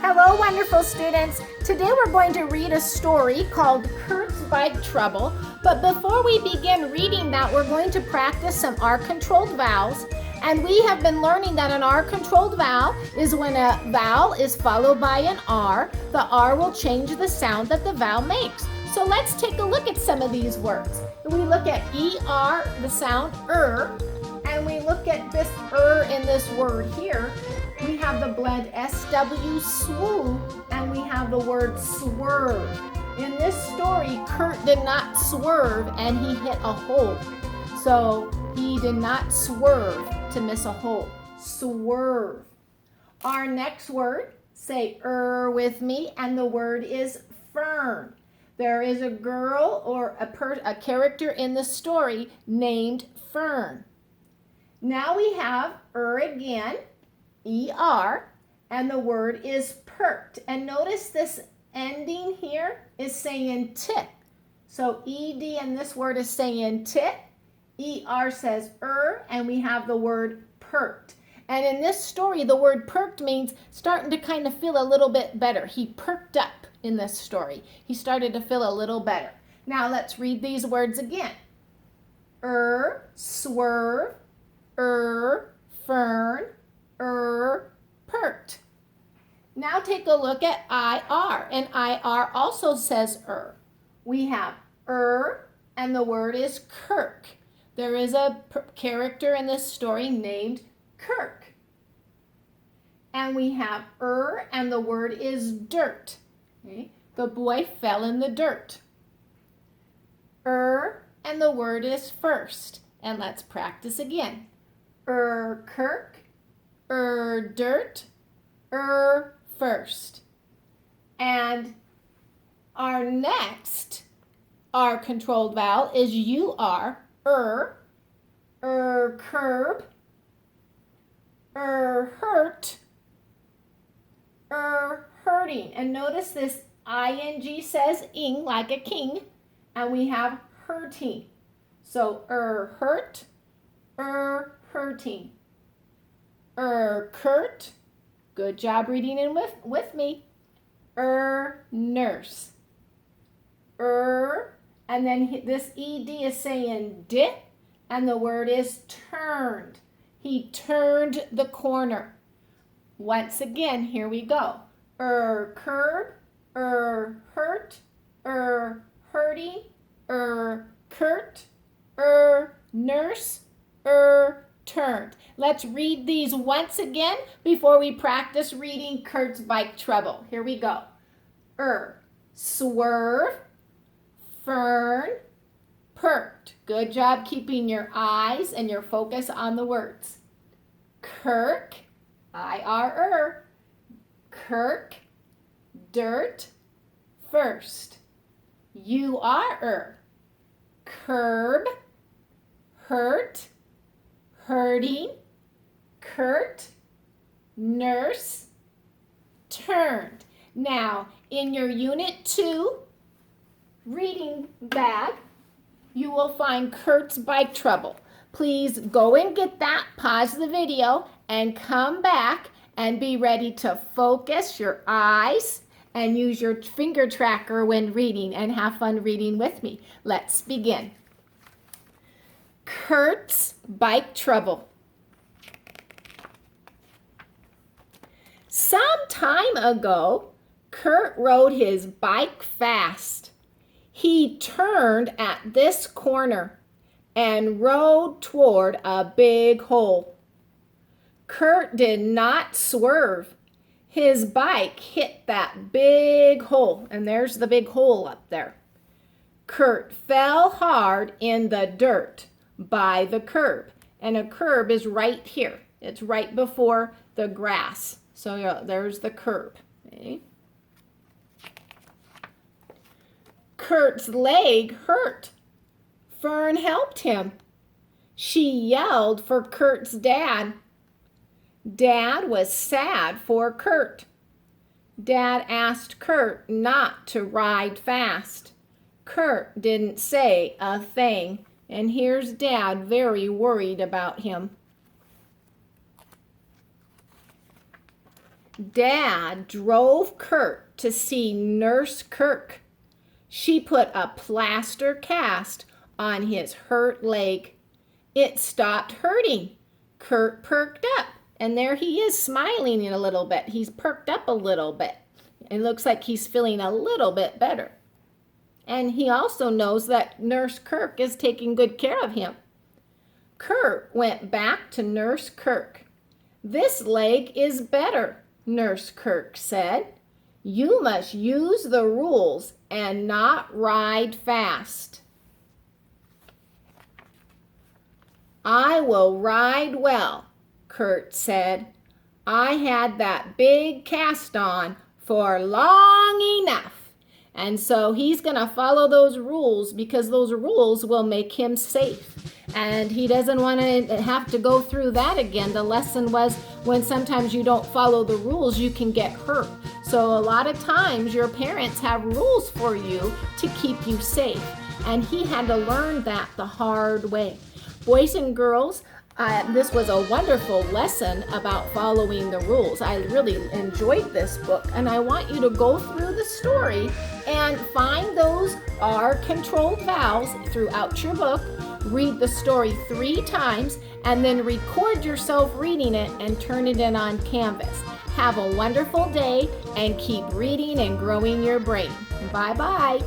Hello, wonderful students. Today we're going to read a story called Curt's Bike Trouble. But before we begin reading that, we're going to practice some R-controlled vowels. And we have been learning that an R-controlled vowel is when a vowel is followed by an R. The R will change the sound that the vowel makes. So let's take a look at some of these words. We look at ER, the sound and we look at this in this word here. We have the blend SW, swoo, and we have the word swerve. In this story, Curt did not swerve and he hit a hole. So he did not swerve to miss a hole. Swerve. Our next word, say with me, and the word is fern. There is a girl or a character in the story named Fern. Now we have again, ER, and the word is perked. And notice this ending here is saying tit. So ED and this word is saying tit. ER says and we have the word perked. And in this story, the word perked means starting to kind of feel a little bit better. He perked up in this story. He started to feel a little better. Now let's read these words again. Swerve, fern, perked. Now take a look at IR, and IR also says We have and the word is Kirk. There is a character in this story named Kirk. And we have and the word is dirt. Okay? The boy fell in the dirt. And the word is first. And let's practice again. Kirk, dirt, first. And our next R-controlled vowel is UR, curb, hurt, hurting. And notice this ing says ing like a king, and we have hurting. So hurt, hurting. Curt, good job reading in with me. Nurse. And then this ed is saying dit, and the word is turned. He turned the corner. Once again, here we go. Curb, hurt, hurting, Curt, nurse, turned. Let's read these once again before we practice reading Curt's Bike Trouble. Here we go. Swerve, fern, perked. Good job keeping your eyes and your focus on the words. Kirk, IR, Kirk, dirt, first. UR, curb, hurt, hurting, Curt, nurse, turned. Now, in your Unit 2 reading bag, you will find Curt's Bike Trouble. Please go and get that, pause the video, and come back and be ready to focus your eyes and use your finger tracker when reading, and have fun reading with me. Let's begin. Curt's Bike Trouble. Some time ago, Curt rode his bike fast. He turned at this corner and rode toward a big hole. Curt did not swerve. His bike hit that big hole, and there's the big hole up there. Curt fell hard in the dirt by the curb, and a curb is right here. It's right before the grass. So there's the curb. Okay. Curt's leg hurt. Fern helped him. She yelled for Curt's dad. Dad was sad for Curt. Dad asked Curt not to ride fast. Curt didn't say a thing, and here's Dad very worried about him. Dad drove Curt to see Nurse Kirk. She put a plaster cast on his hurt leg. It stopped hurting. Curt perked up, and there he is smiling a little bit. He's perked up a little bit. It looks like he's feeling a little bit better. And he also knows that Nurse Kirk is taking good care of him. Curt went back to Nurse Kirk. "This leg is better," Nurse Kirk said. "You must use the rules and not ride fast." "I will ride well," Curt said. "I had that big cast on for long enough." And so he's going to follow those rules because those rules will make him safe. And he doesn't want to have to go through that again. The lesson was when sometimes you don't follow the rules, you can get hurt. So a lot of times your parents have rules for you to keep you safe. And he had to learn that the hard way. Boys and girls, this was a wonderful lesson about following the rules. I really enjoyed this book, and I want you to go through the story and find those R-controlled vowels throughout your book. Read the story 3 times, and then record yourself reading it and turn it in on Canvas. Have a wonderful day, and keep reading and growing your brain. Bye-bye.